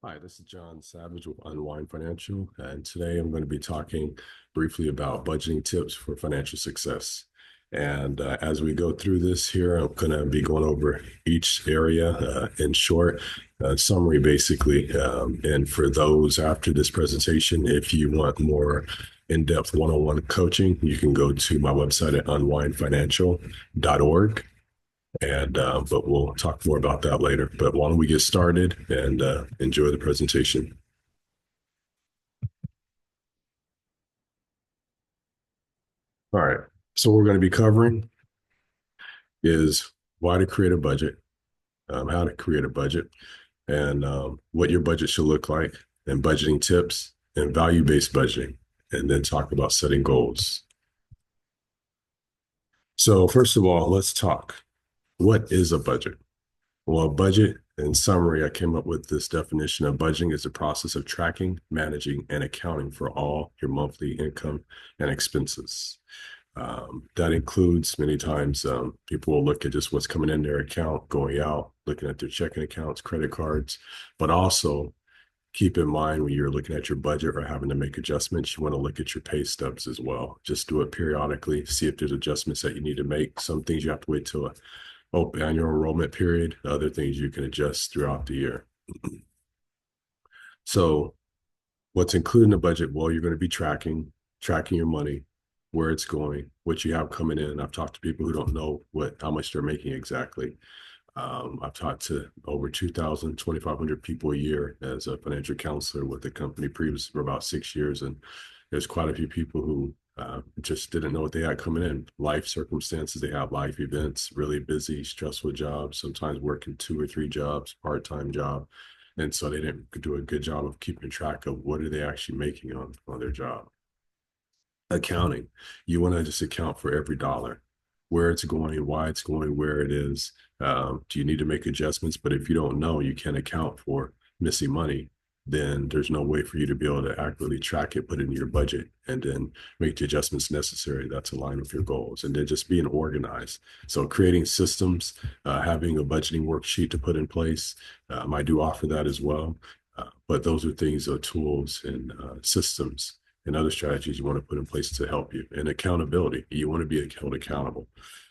Hi, this is John Savage with Unwind Financial, and today I'm going to be talking briefly about budgeting tips for financial success. And as we go through this here, I'm going to be going over each area in short, summary basically. And for those after this presentation, if you want more in-depth one-on-one coaching, you can go to my website at unwindfinancial.org. And but we'll talk more about that later. But why don't we get started and enjoy the presentation? All right. So what we're going to be covering is why to create a budget, how to create a budget, and what your budget should look like, and budgeting tips and value-based budgeting, and then talk about setting goals. So first of all, let's talk. What is a budget? Well, a budget, in summary, I came up with this definition of budgeting is the process of tracking, managing, and accounting for all your monthly income and expenses. That includes many times people will look at just what's coming in their account, going out, looking at their checking accounts, credit cards, but also keep in mind when you're looking at your budget or having to make adjustments, you want to look at your pay stubs as well. Just do it periodically, see if there's adjustments that you need to make. Some things you have to wait till annual enrollment period, other things you can adjust throughout the year. So what's included in the budget? Well, you're going to be tracking your money, where it's going, what you have coming in. I've talked to people who don't know how much they're making exactly. I've talked to over 2,000, 2,500 people a year as a financial counselor with the company previously for about 6 years. And there's quite a few people who just didn't know what they had coming in. Life circumstances, they have life events, really busy, stressful jobs, sometimes working 2 or 3 jobs, part-time job. And so they didn't do a good job of keeping track of what are they actually making on their job. Accounting, you want to just account for every dollar, where it's going, why it's going, where it is. Do you need to make adjustments? But if you don't know, you can't account for missing money, then there's no way for you to be able to accurately track it, put it in your budget, and then make the adjustments necessary that's aligned with your goals. And then just being organized. So creating systems, having a budgeting worksheet to put in place. I do offer that as well. But those are things, tools and systems and other strategies you want to put in place to help you. And accountability, you want to be held accountable.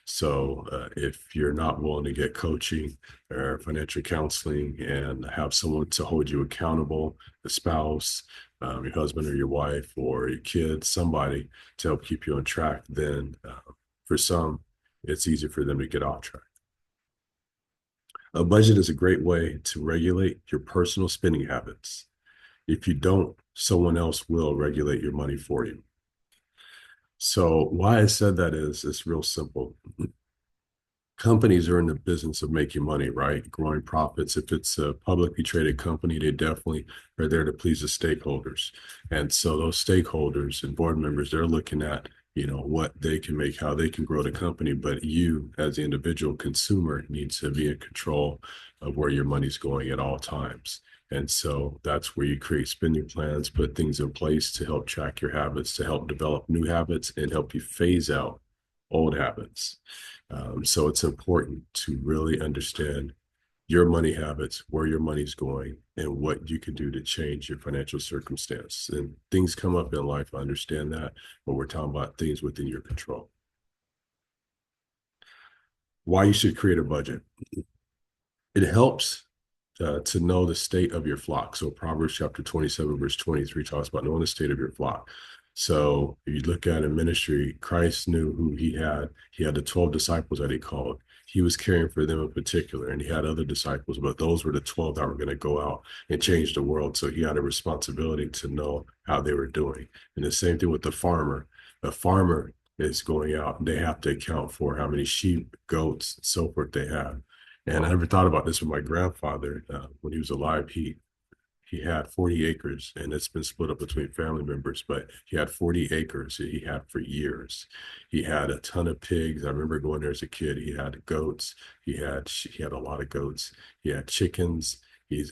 So if you're not willing to get coaching or financial counseling and have someone to hold you accountable, a spouse, your husband or your wife or your kids, somebody to help keep you on track, then for some, it's easy for them to get off track. A budget is a great way to regulate your personal spending habits. If you don't, someone else will regulate your money for you. So why I said that is it's real simple. Companies are in the business of making money, right? Growing profits. If it's a publicly traded company, they definitely are there to please the stakeholders. And so those stakeholders and board members, they're looking at, what they can make, how they can grow the company. But you, as the individual consumer, needs to be in control of where your money's going at all times. And so that's where you create spending plans, put things in place to help track your habits, to help develop new habits, and help you phase out old habits. So it's important to really understand your money habits, where your money's going, and what you can do to change your financial circumstance. And things come up in life, I understand that, but we're talking about things within your control. Why you should create a budget. It helps to know the state of your flock. So Proverbs chapter 27, verse 23 talks about knowing the state of your flock. So if you look at in ministry, Christ knew who he had. He had the 12 disciples that he called. He was caring for them in particular, and he had other disciples, but those were the 12 that were going to go out and change the world. So he had a responsibility to know how they were doing. And the same thing with the farmer. A farmer is going out, they have to account for how many sheep, goats, and so forth they have. And I never thought about this with my grandfather when he was alive. He had 40 acres, and it's been split up between family members, but he had 40 acres that he had for years. He had a ton of pigs. I remember going there as a kid. He had goats. He had a lot of goats. He had chickens.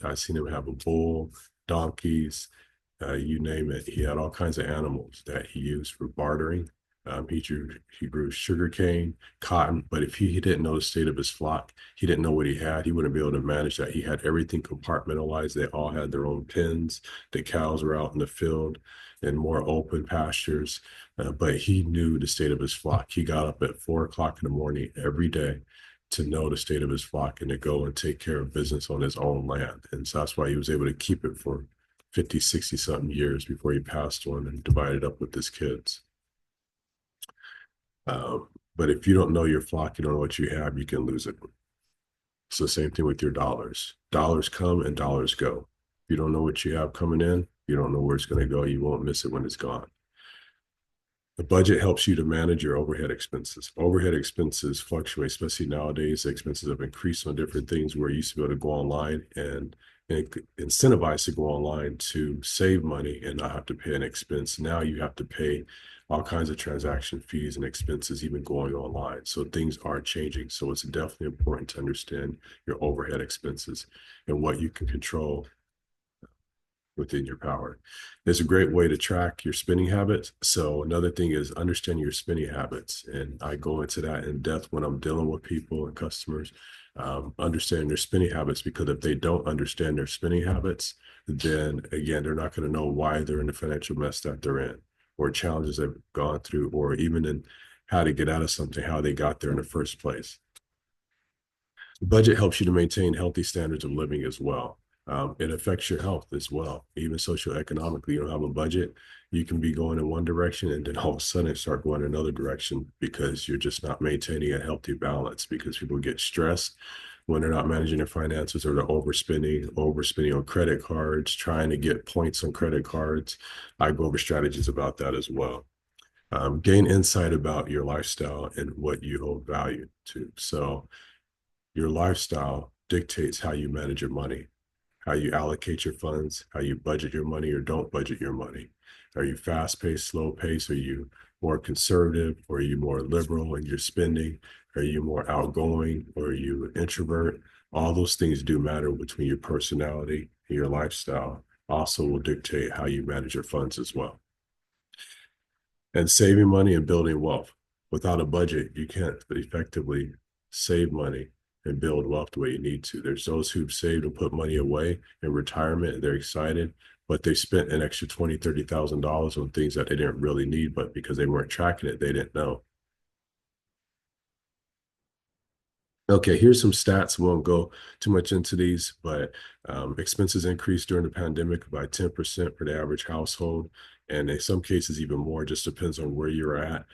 I seen him have a bull, donkeys, you name it. He had all kinds of animals that he used for bartering. He grew sugar cane, cotton, but if he didn't know the state of his flock, he didn't know what he had. He wouldn't be able to manage that. He had everything compartmentalized. They all had their own pens. The cows were out in the field in more open pastures, but he knew the state of his flock. He got up at 4 o'clock in the morning every day to know the state of his flock and to go and take care of business on his own land. And so that's why he was able to keep it for 50, 60 something years before he passed on and divided up with his kids. But if you don't know your flock, you don't know what you have, you can lose it. It's the same thing with your dollars. Dollars come and dollars go. If you don't know what you have coming in, you don't know where it's going to go. You won't miss it when it's gone. The budget helps you to manage your overhead expenses. Overhead expenses fluctuate, especially nowadays. The expenses have increased on different things where you used to be able to go online and incentivize to go online to save money and not have to pay an expense. Now you have to pay all kinds of transaction fees and expenses even going online. So things are changing. So it's definitely important to understand your overhead expenses and what you can control within your power. There's a great way to track your spending habits. So another thing is understanding your spending habits. And I go into that in depth when I'm dealing with people and customers, understanding their spending habits, because if they don't understand their spending habits, then again, they're not going to know why they're in the financial mess that they're in, or challenges they've gone through, or even in how to get out of something, how they got there in the first place. The budget helps you to maintain healthy standards of living as well. It affects your health as well, even socioeconomically. You don't have a budget, you can be going in one direction and then all of a sudden start going another direction because you're just not maintaining a healthy balance, because people get stressed when they're not managing their finances, or they're overspending on credit cards, trying to get points on credit cards. I go over strategies about that as well. Gain insight about your lifestyle and what you hold value to. So your lifestyle dictates how you manage your money, how you allocate your funds, how you budget your money or don't budget your money. Are you fast paced, slow paced? Are you more conservative, or are you more liberal in your spending? Are you more outgoing, or are you an introvert? All those things do matter between your personality and your lifestyle. Also will dictate how you manage your funds as well. And saving money and building wealth. Without a budget, you can't effectively save money and build wealth the way you need to. There's those who've saved and put money away in retirement, and they're excited, but they spent an extra $20,000, $30,000 on things that they didn't really need, but because they weren't tracking it, they didn't know. Okay, here's some stats. We won't go too much into these, but expenses increased during the pandemic by 10% for the average household. And in some cases, even more, just depends on where you're at.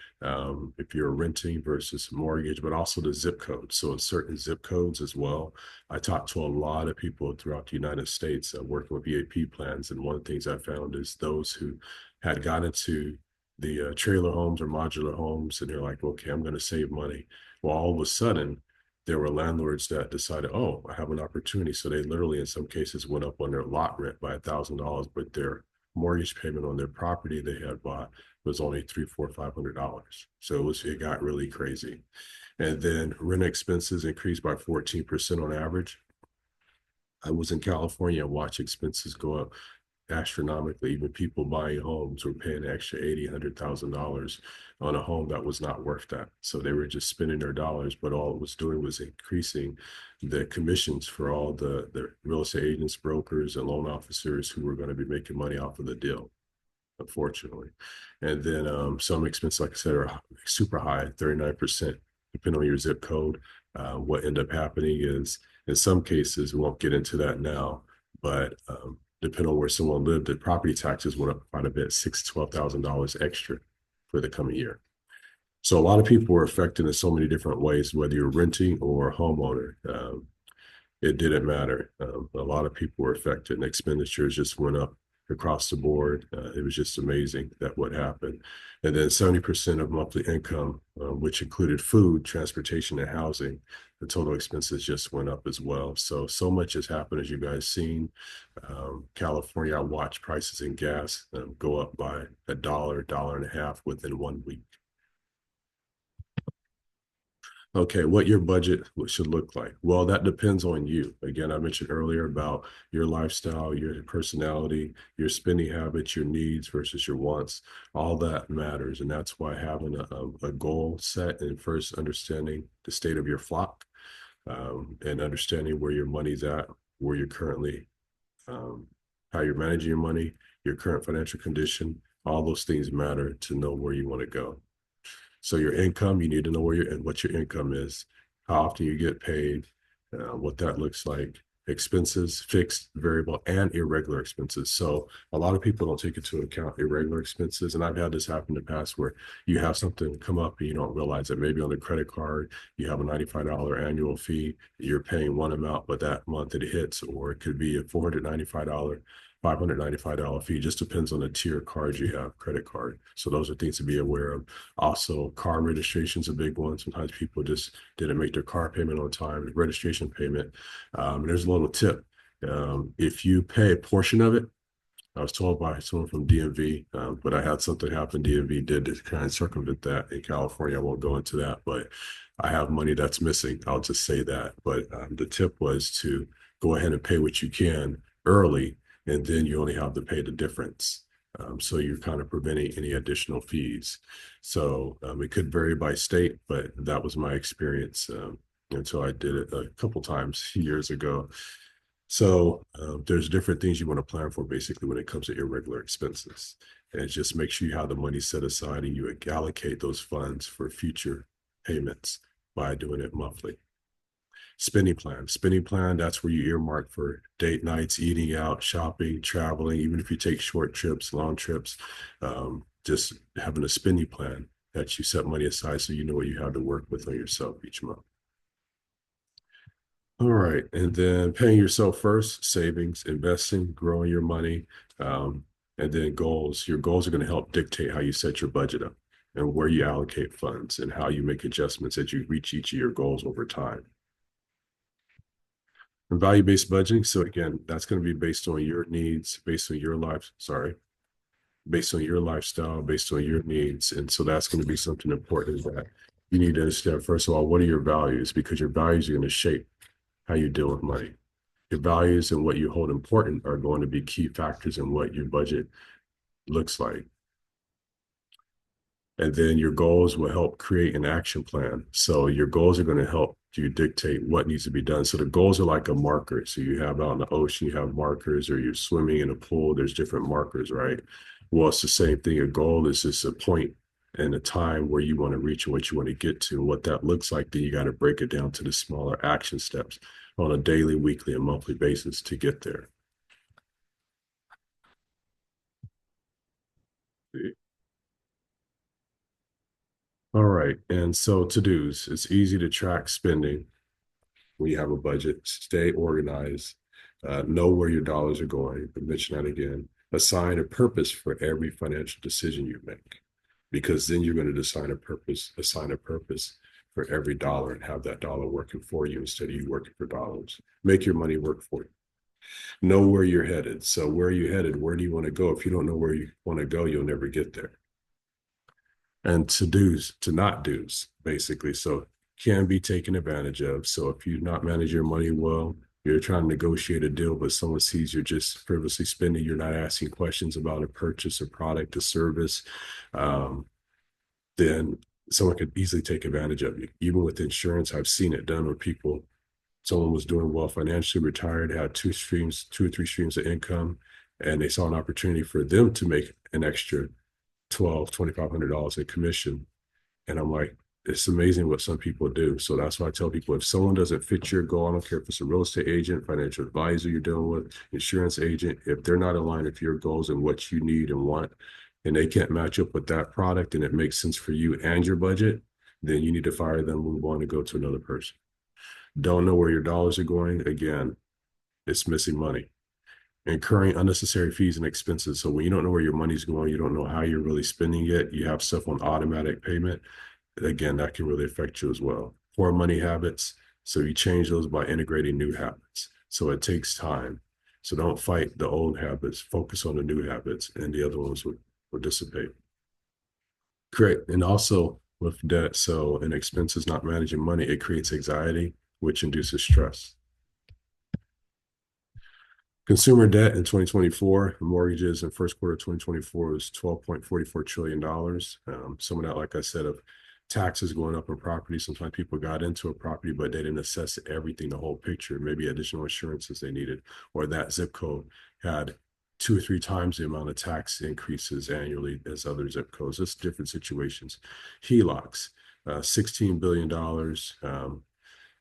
If you're renting versus mortgage, but also the zip code. So in certain zip codes as well, I talked to a lot of people throughout the United States working with EAP plans. And one of the things I found is those who had got into the trailer homes or modular homes, and they're like, okay, I'm going to save money. Well, all of a sudden, there were landlords that decided, oh, I have an opportunity. So they literally, in some cases, went up on their lot rent by $1,000, but their mortgage payment on their property they had bought was only $300, $400, $500. So it got really crazy. And then rent expenses increased by 14% on average. I was in California and watched expenses go up astronomically. Even people buying homes were paying an extra $80,000, $100,000 on a home that was not worth that. So they were just spending their dollars, but all it was doing was increasing the commissions for all the real estate agents, brokers, and loan officers who were going to be making money off of the deal, unfortunately. And then some expenses, like I said, are super high, 39%, depending on your zip code. What ended up happening is, in some cases, we won't get into that now, but depending on where someone lived, the property taxes went up quite a bit, $6,000 to $12,000 extra for the coming year. So a lot of people were affected in so many different ways, whether you're renting or a homeowner. It didn't matter. A lot of people were affected, and expenditures just went up across the board. It was just amazing that what happened. And then 70% of monthly income, which included food, transportation, and housing, the total expenses just went up as well. So much has happened, as you guys seen. California, I watched prices in gas go up by $1, $1.50 within 1 week. Okay, what your budget should look like. Well, that depends on you. Again, I mentioned earlier about your lifestyle, your personality, your spending habits, your needs versus your wants. All that matters. And that's why having a goal set and first understanding the state of your flock, and understanding where your money's at, where you're currently, um, how you're managing your money, your current financial condition, all those things matter to know where you want to go. So your income, you need to know where your and what your income is, how often you get paid, what that looks like, expenses, fixed, variable, and irregular expenses. So a lot of people don't take into account irregular expenses, and I've had this happen in the past where you have something come up and you don't realize that maybe on the credit card you have a $95 annual fee, you're paying one amount, but that month it hits, or it could be a $495 $595 fee. Just depends on the tier card you have, credit card. So those are things to be aware of. Also, car registration is a big one. Sometimes people just didn't make their car payment on time, registration payment. There's a little tip. If you pay a portion of it, I was told by someone from DMV, but I had something happen. DMV did to kind of circumvent that in California. I won't go into that, but I have money that's missing. I'll just say that. But the tip was to go ahead and pay what you can early, and then you only have to pay the difference. So you're kind of preventing any additional fees. So it could vary by state, but that was my experience until I did it a couple times years ago. So there's different things you want to plan for basically when it comes to irregular expenses. And just make sure you have the money set aside and you allocate those funds for future payments by doing it monthly. Spending plan, that's where you earmark for date nights, eating out, shopping, traveling, even if you take short trips, long trips, just having a spending plan that you set money aside so you know what you have to work with on yourself each month. All right. And then paying yourself first, savings, investing, growing your money, and then goals. Your goals are going to help dictate how you set your budget up and where you allocate funds and how you make adjustments as you reach each of your goals over time. And value-based budgeting. So again, that's going to be based on your needs, based on your life, sorry, based on your lifestyle, based on your needs. And so that's going to be something important that you need to understand. First of all, what are your values? Because your values are going to shape how you deal with money. Your values and what you hold important are going to be key factors in what your budget looks like. And then your goals will help create an action plan. So your goals are going to help you dictate what needs to be done. So the goals are like a marker. So you have out in the ocean, you have markers, or you're swimming in a pool, there's different markers, right? Well, it's the same thing. A goal is just a point and a time where you want to reach and what you want to get to. What that looks like, then you got to break it down to the smaller action steps on a daily, weekly, and monthly basis to get there. All right. And so to-dos, it's easy to track spending when you have a budget. Stay organized, know where your dollars are going. I mention that again. Assign a purpose for every financial decision you make, because then you're going to assign a purpose for every dollar and have that dollar working for you instead of you working for dollars. Make your money work for you. Know where you're headed. So where are you headed? Where do you want to go? If you don't know where you want to go, you'll never get there. And to do's, to not do's, basically. So can be taken advantage of. So if you not manage your money well, you're trying to negotiate a deal, but someone sees you're just frivolously spending, you're not asking questions about a purchase, a product, a service, um, then someone could easily take advantage of you. Even with insurance, I've seen it done where someone was doing well financially, retired, had two or three streams of income, and they saw an opportunity for them to make an extra $2,500 in commission. And I'm like, it's amazing what some people do. So that's why I tell people, if someone doesn't fit your goal, I don't care if it's a real estate agent, financial advisor you're dealing with, insurance agent, if they're not aligned with your goals and what you need and want, and they can't match up with that product and it makes sense for you and your budget, then you need to fire them, move on, and go to another person. Don't know where your dollars are going. Again, it's missing money. Incurring unnecessary fees and expenses. So when you don't know where your money's going, you don't know how you're really spending it, you have stuff on automatic payment, again, that can really affect you as well. Poor money habits. So you change those by integrating new habits. So it takes time. So don't fight the old habits, focus on the new habits, and the other ones will dissipate. Correct. And also with debt. So, and expenses not managing money, it creates anxiety, which induces stress. Consumer debt in 2024, mortgages in first quarter of 2024 was $12.44 trillion. Some of that, like I said, of taxes going up on property. Sometimes people got into a property, but they didn't assess everything, the whole picture, maybe additional insurances they needed, or that zip code had 2 or 3 times the amount of tax increases annually as other zip codes. It's different situations. HELOCs, $16 billion.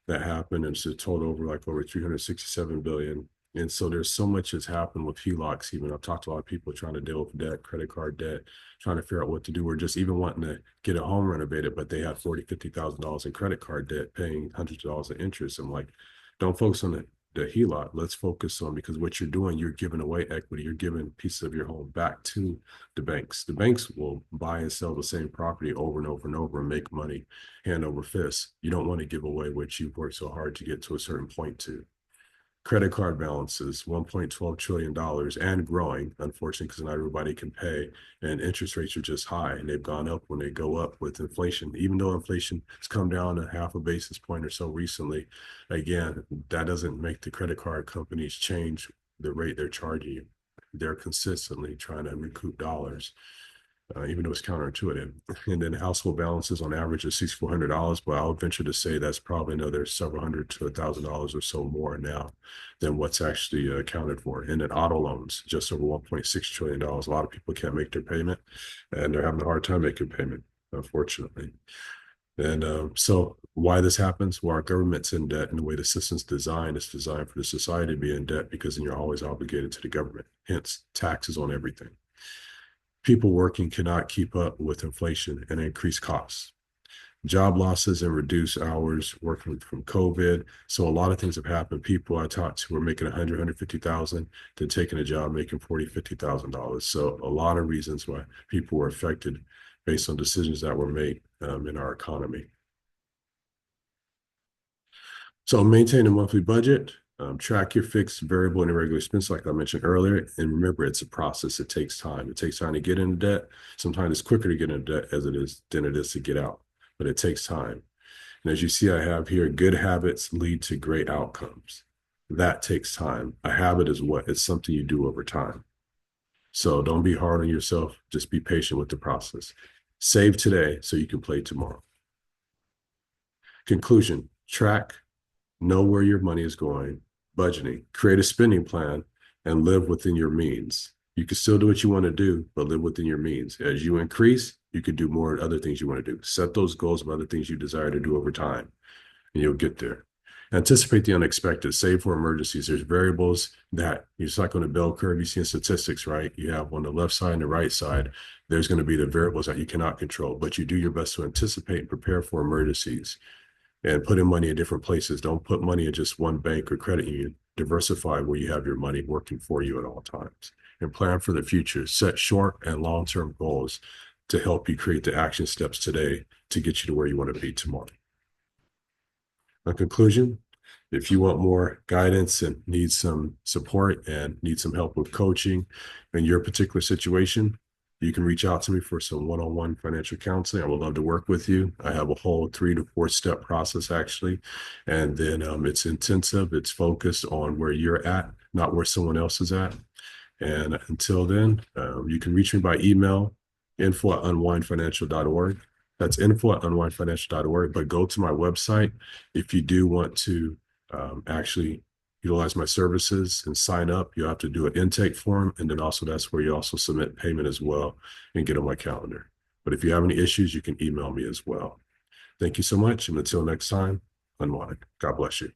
That happened, and it's a total over 367 billion. And so there's so much that's happened with HELOCs. Even I've talked to a lot of people trying to deal with debt, credit card debt, trying to figure out what to do, or just even wanting to get a home renovated, but they had $40,000, $50,000 in credit card debt, paying hundreds of dollars in interest. I'm like, don't focus on the HELOC. Let's focus on, because what you're doing, you're giving away equity. You're giving pieces of your home back to the banks. The banks will buy and sell the same property over and over and over and make money hand over fist. You don't want to give away what you've worked so hard to get to a certain point to. Credit card balances, $1.12 trillion and growing, unfortunately, because not everybody can pay. And interest rates are just high, and they've gone up when they go up with inflation. Even though inflation has come down a half a basis point or so recently, again, that doesn't make the credit card companies change the rate they're charging you. They're consistently trying to recoup dollars, even though it's counterintuitive. And then household balances on average is $6,400, but I'll venture to say that's probably another several hundred to $1,000 or so more now than what's actually accounted for. And then auto loans, just over $1.6 trillion. A lot of people can't make their payment, and they're having a hard time making payment, unfortunately. And so why this happens? Well, our government's in debt, and the way the system's designed is designed for the society to be in debt, because then you're always obligated to the government, hence taxes on everything. People working cannot keep up with inflation and increased costs. Job losses and reduced hours working from COVID. So a lot of things have happened. People I talked to were making 100, 150,000, then taking a job making 40, $50,000. So a lot of reasons why people were affected based on decisions that were made in our economy. So maintain a monthly budget, track your fixed, variable, and irregular expense, like I mentioned earlier. And remember, it's a process. It takes time. It takes time to get into debt. Sometimes it's quicker to get into debt than it is to get out, but it takes time. And as you see, I have here, good habits lead to great outcomes. That takes time. A habit is what? It's something you do over time. So don't be hard on yourself. Just be patient with the process. Save today so you can play tomorrow. Conclusion, track, know where your money is going, budgeting, create a spending plan, and live within your means. You can still do what you want to do, but live within your means. As you increase, you can do more other things you want to do. Set those goals of other things you desire to do over time, and you'll get there. Anticipate the unexpected, save for emergencies. There's variables that it's like on a bell curve, you see in statistics, right? You have on the left side and the right side, there's going to be the variables that you cannot control, but you do your best to anticipate and prepare for emergencies and put in money in different places. Don't put money in just one bank or credit union. Diversify where you have your money working for you at all times, and plan for the future. Set short and long-term goals to help you create the action steps today to get you to where you want to be tomorrow. In conclusion, if you want more guidance and need some support and need some help with coaching in your particular situation, you can reach out to me for some one-on-one financial counseling. I would love to work with you. I have a whole 3 to 4 step process, actually. And then it's intensive. It's focused on where you're at, not where someone else is at. And until then, you can reach me by email, info@unwindfinancial.org. That's info@unwindfinancial.org. But go to my website if you do want to actually utilize my services and sign up. You have to do an intake form, and then also that's where you also submit payment as well and get on my calendar. But if you have any issues, you can email me as well. Thank you so much, and until next time, unwind. God bless you.